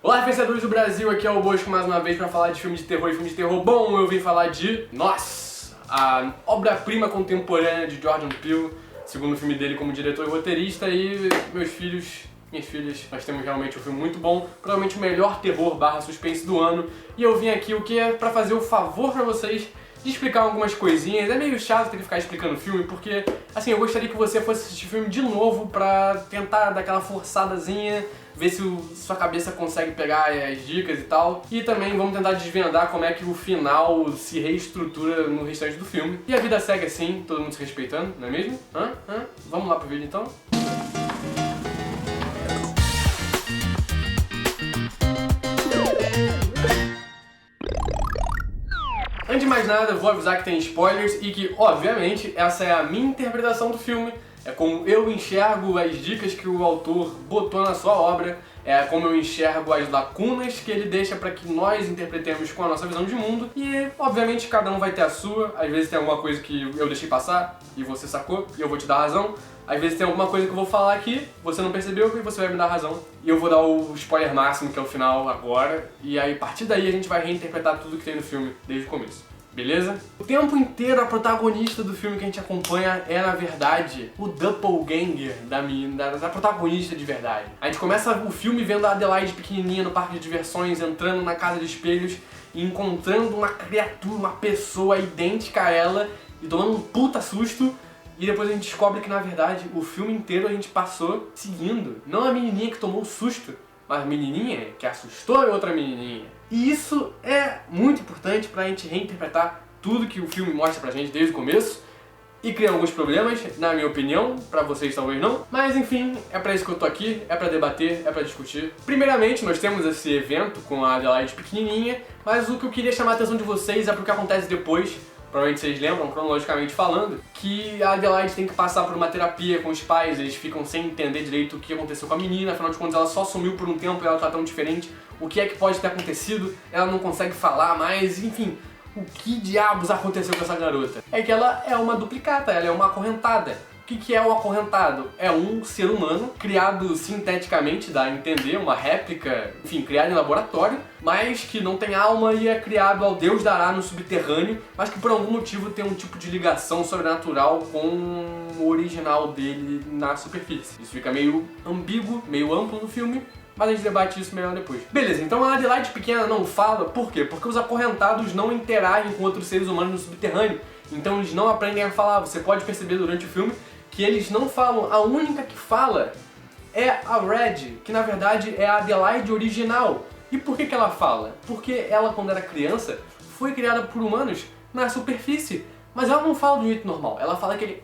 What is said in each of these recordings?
Olá, vencedores do Brasil, aqui é o Bosco mais uma vez para falar de filme de terror e filme de terror bom. Eu vim falar de Nós, a obra-prima contemporânea de Jordan Peele, segundo filme dele como diretor e roteirista. E meus filhos, minhas filhas, nós temos realmente um filme muito bom, provavelmente o melhor terror / suspense do ano. E eu vim aqui o que é para fazer o favor para vocês de explicar algumas coisinhas. É meio chato ter que ficar explicando o filme, porque assim, eu gostaria que você fosse assistir o filme de novo pra tentar dar aquela forçadazinha, ver se sua cabeça consegue pegar as dicas e tal. E também vamos tentar desvendar como é que o final se reestrutura no restante do filme. E a vida segue assim, todo mundo se respeitando, não é mesmo? Vamos lá pro vídeo então? Antes de mais nada, eu vou avisar que tem spoilers e que, obviamente, essa é a minha interpretação do filme. É como eu enxergo as dicas que o autor botou na sua obra, é como eu enxergo as lacunas que ele deixa para que nós interpretemos com a nossa visão de mundo. E, obviamente, cada um vai ter a sua. Às vezes tem alguma coisa que eu deixei passar e você sacou e eu vou te dar razão. Às vezes tem alguma coisa que eu vou falar aqui, você não percebeu e você vai me dar razão. E eu vou dar o spoiler máximo, que é o final agora. E aí, a partir daí, a gente vai reinterpretar tudo que tem no filme desde o começo. Beleza? O tempo inteiro a protagonista do filme que a gente acompanha é, na verdade, o doppelganger da protagonista de verdade. A gente começa o filme vendo a Adelaide pequenininha no parque de diversões, entrando na casa de espelhos e encontrando uma criatura, uma pessoa idêntica a ela e tomando um puta susto. E depois a gente descobre que, na verdade, o filme inteiro a gente passou seguindo não a menininha que tomou o susto, mas a menininha que assustou a outra menininha. E isso é muito importante pra gente reinterpretar tudo que o filme mostra pra gente desde o começo e cria alguns problemas, na minha opinião, pra vocês talvez não. Mas enfim, é pra isso que eu tô aqui, é pra debater, é pra discutir. Primeiramente, nós temos esse evento com a Adelaide pequenininha, mas o que eu queria chamar a atenção de vocês é pro que acontece depois. Provavelmente vocês lembram, cronologicamente falando, que a Adelaide tem que passar por uma terapia com os pais, eles ficam sem entender direito o que aconteceu com a menina, afinal de contas ela só sumiu por um tempo e ela tá tão diferente, o que é que pode ter acontecido, ela não consegue falar mais, enfim, o que diabos aconteceu com essa garota? É que ela é uma duplicata, ela é uma acorrentada. O que é um acorrentado? É um ser humano criado sinteticamente, dá a entender, uma réplica, enfim, criado em laboratório, mas que não tem alma e é criado ao Deus dará no subterrâneo, mas que por algum motivo tem um tipo de ligação sobrenatural com o original dele na superfície. Isso fica meio ambíguo, meio amplo no filme, mas a gente debate isso melhor depois. Beleza, então a Adelaide pequena não fala, por quê? Porque os acorrentados não interagem com outros seres humanos no subterrâneo, então eles não aprendem a falar. Você pode perceber durante o filme que eles não falam, a única que fala é a Red, que na verdade é a Adelaide original. E por que ela fala? Porque ela, quando era criança, foi criada por humanos na superfície. Mas ela não fala do jeito normal, ela fala aquele...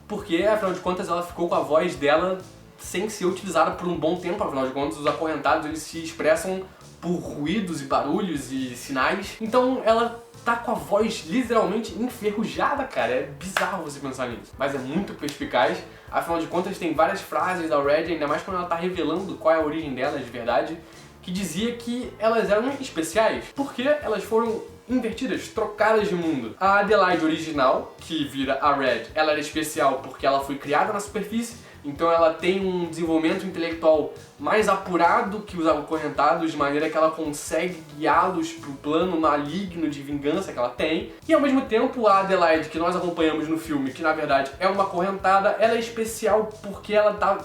Porque, afinal de contas, ela ficou com a voz dela sem ser utilizada por um bom tempo. Afinal de contas, os acorrentados, eles se expressam por ruídos e barulhos e sinais. Então ela tá com a voz literalmente enferrujada, cara. É bizarro você pensar nisso. Mas é muito perspicaz. Afinal de contas, tem várias frases da Red, ainda mais quando ela tá revelando qual é a origem dela de verdade, que dizia que elas eram especiais porque elas foram invertidas, trocadas de mundo. A Adelaide original, que vira a Red, ela era especial porque ela foi criada na superfície, então ela tem um desenvolvimento intelectual mais apurado que os acorrentados, de maneira que ela consegue guiá-los pro plano maligno de vingança que ela tem. E ao mesmo tempo, a Adelaide, que nós acompanhamos no filme, que na verdade é uma acorrentada, ela é especial porque ela tá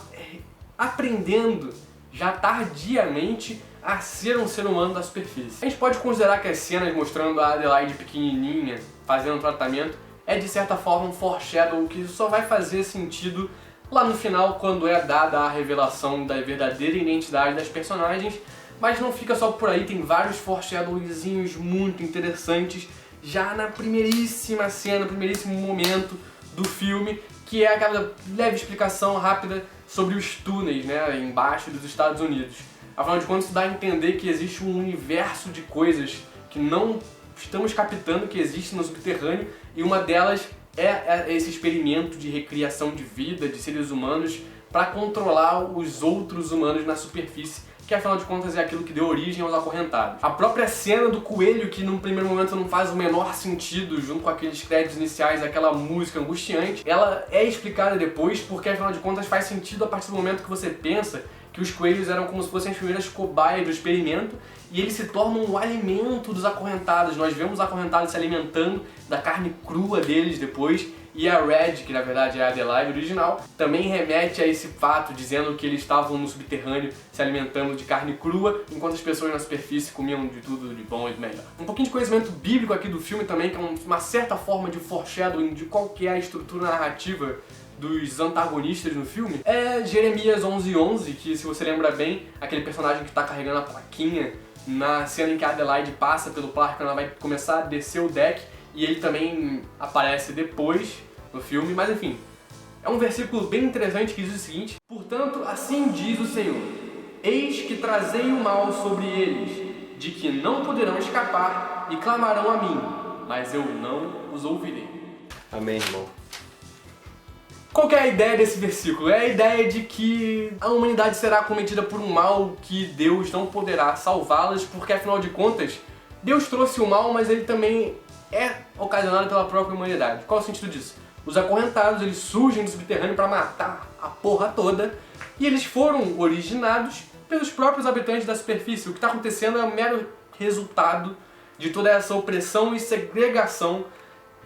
aprendendo já tardiamente a ser um ser humano da superfície. A gente pode considerar que as cenas mostrando a Adelaide pequenininha fazendo um tratamento é de certa forma um foreshadow que só vai fazer sentido lá no final, quando é dada a revelação da verdadeira identidade das personagens, mas não fica só por aí, tem vários foreshadowzinhos muito interessantes já na primeiríssima cena, no primeiríssimo momento do filme, que é aquela leve explicação rápida sobre os túneis, né, embaixo dos Estados Unidos. Afinal de contas, isso dá a entender que existe um universo de coisas que não estamos captando que existe no subterrâneo, e uma delas é esse experimento de recriação de vida de seres humanos para controlar os outros humanos na superfície que afinal de contas é aquilo que deu origem aos acorrentados. A própria cena do coelho, que num primeiro momento não faz o menor sentido, junto com aqueles créditos iniciais, aquela música angustiante, ela é explicada depois porque afinal de contas faz sentido a partir do momento que você pensa que os coelhos eram como se fossem as primeiras cobaias do experimento e eles se tornam o alimento dos acorrentados. Nós vemos os acorrentados se alimentando da carne crua deles depois, e a Red, que na verdade é a Adelaide original, também remete a esse fato, dizendo que eles estavam no subterrâneo se alimentando de carne crua, enquanto as pessoas na superfície comiam de tudo de bom e de melhor. Um pouquinho de conhecimento bíblico aqui do filme também, que é uma certa forma de foreshadowing de qual que é a estrutura narrativa dos antagonistas no filme, é Jeremias 11:11, que se você lembra bem, aquele personagem que está carregando a plaquinha na cena em que a Adelaide passa pelo parque, ela vai começar a descer o deck, e ele também aparece depois no filme, mas enfim, é um versículo bem interessante que diz o seguinte: portanto, assim diz o Senhor, eis que trazei o mal sobre eles, de que não poderão escapar, e clamarão a mim, mas eu não os ouvirei. Amém, irmão. Qual que é a ideia desse versículo? É a ideia de que a humanidade será cometida por um mal que Deus não poderá salvá-las, porque afinal de contas, Deus trouxe o mal, mas ele também é ocasionado pela própria humanidade. Qual é o sentido disso? Os acorrentados, eles surgem do subterrâneo para matar a porra toda, e eles foram originados pelos próprios habitantes da superfície. O que está acontecendo é um mero resultado de toda essa opressão e segregação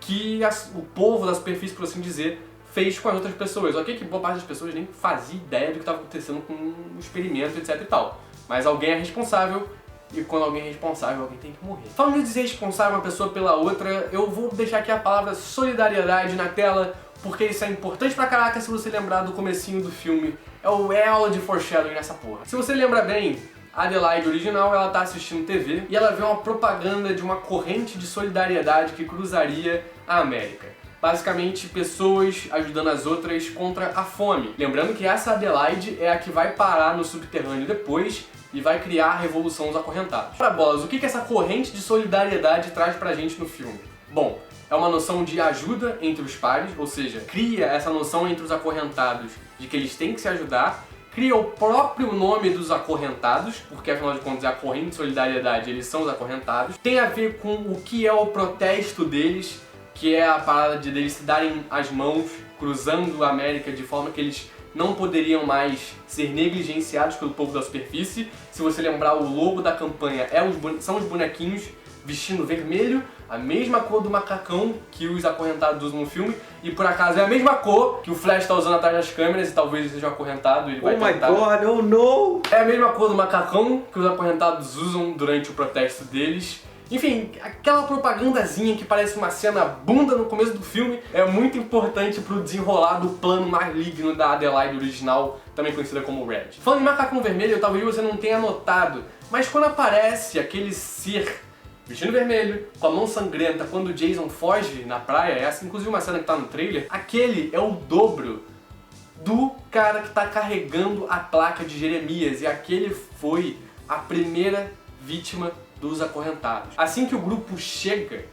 que o povo da superfície, por assim dizer, fez com as outras pessoas. Ok, que boa parte das pessoas nem fazia ideia do que estava acontecendo com o experimento, etc e tal. Mas alguém é responsável, e quando alguém é responsável, alguém tem que morrer. Falando de ser responsável uma pessoa pela outra, eu vou deixar aqui a palavra solidariedade na tela, porque isso é importante pra caraca se você lembrar do comecinho do filme. É a aula de foreshadowing nessa porra. Se você lembra bem, a Adelaide original, ela tá assistindo TV e ela vê uma propaganda de uma corrente de solidariedade que cruzaria a América. Basicamente, pessoas ajudando as outras contra a fome. Lembrando que essa Adelaide é a que vai parar no subterrâneo depois e vai criar a Revolução dos Acorrentados. Para bolas, o que essa corrente de solidariedade traz pra gente no filme? Bom, é uma noção de ajuda entre os pares, ou seja, cria essa noção entre os acorrentados de que eles têm que se ajudar, cria o próprio nome dos acorrentados, porque afinal de contas é a corrente de solidariedade, eles são os acorrentados. Tem a ver com o que é o protesto deles, que é a parada de eles se darem as mãos, cruzando a América de forma que eles não poderiam mais ser negligenciados pelo povo da superfície. Se você lembrar, o logo da campanha são os bonequinhos vestindo vermelho, a mesma cor do macacão que os acorrentados usam no filme, e por acaso é a mesma cor que o Flash está usando atrás das câmeras, e talvez ele seja um acorrentado, ele vai tentar... Oh my god, oh no! É a mesma cor do macacão que os acorrentados usam durante o protesto deles. Enfim, aquela propagandazinha que parece uma cena bunda no começo do filme é muito importante pro desenrolar do plano maligno da Adelaide original, também conhecida como Red. Falando em macacão vermelho, talvez você não tenha notado, mas quando aparece aquele ser vestindo vermelho, com a mão sangrenta, quando o Jason foge na praia, essa inclusive uma cena que tá no trailer, aquele é o dobro do cara que tá carregando a placa de Jeremias, e aquele foi a primeira vítima dos acorrentados. Assim que o grupo chega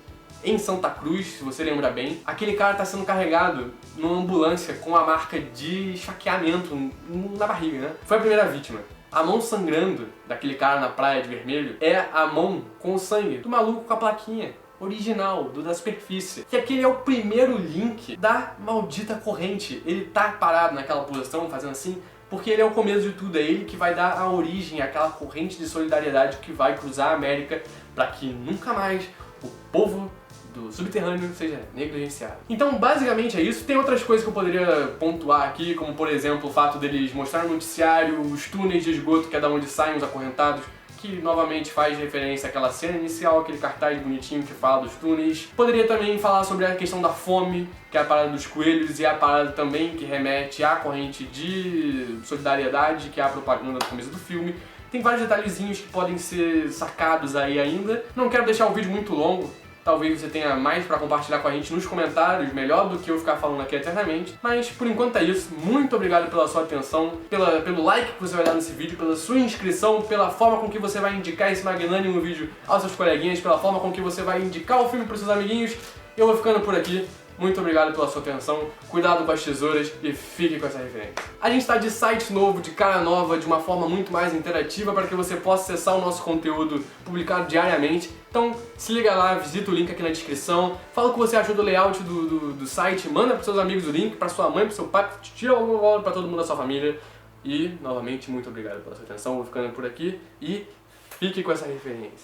em Santa Cruz, se você lembra bem, aquele cara está sendo carregado numa ambulância com a marca de esfaqueamento na barriga, né? Foi a primeira vítima. A mão sangrando daquele cara na praia de vermelho é a mão com o sangue do maluco com a plaquinha original, da superfície. Que aquele é o primeiro link da maldita corrente. Ele tá parado naquela posição, fazendo assim, porque ele é o começo de tudo, é ele que vai dar a origem àquela corrente de solidariedade que vai cruzar a América para que nunca mais o povo do subterrâneo seja negligenciado. Então, basicamente é isso. Tem outras coisas que eu poderia pontuar aqui, como por exemplo o fato deles mostrar no noticiário os túneis de esgoto, que é da onde saem os acorrentados, que novamente faz referência àquela cena inicial, aquele cartaz bonitinho que fala dos túneis. Poderia também falar sobre a questão da fome, que é a parada dos coelhos, e a parada também que remete à corrente de solidariedade, que é a propaganda do começo do filme. Tem vários detalhezinhos que podem ser sacados aí ainda. Não quero deixar o vídeo muito longo, talvez você tenha mais pra compartilhar com a gente nos comentários, melhor do que eu ficar falando aqui eternamente. Mas por enquanto é isso. Muito obrigado pela sua atenção, pelo like que você vai dar nesse vídeo, pela sua inscrição, pela forma com que você vai indicar esse magnânimo vídeo aos seus coleguinhas, pela forma com que você vai indicar o filme pros seus amiguinhos. Eu vou ficando por aqui. Muito obrigado pela sua atenção, cuidado com as tesouras e fique com essa referência. A gente está de site novo, de cara nova, de uma forma muito mais interativa para que você possa acessar o nosso conteúdo publicado diariamente. Então se liga lá, visita o link aqui na descrição, fala o que você achou do layout do site, manda para seus amigos o link, para sua mãe, para seu pai, tira alguma bola para todo mundo da sua família. E, novamente, muito obrigado pela sua atenção, vou ficando por aqui e fique com essa referência.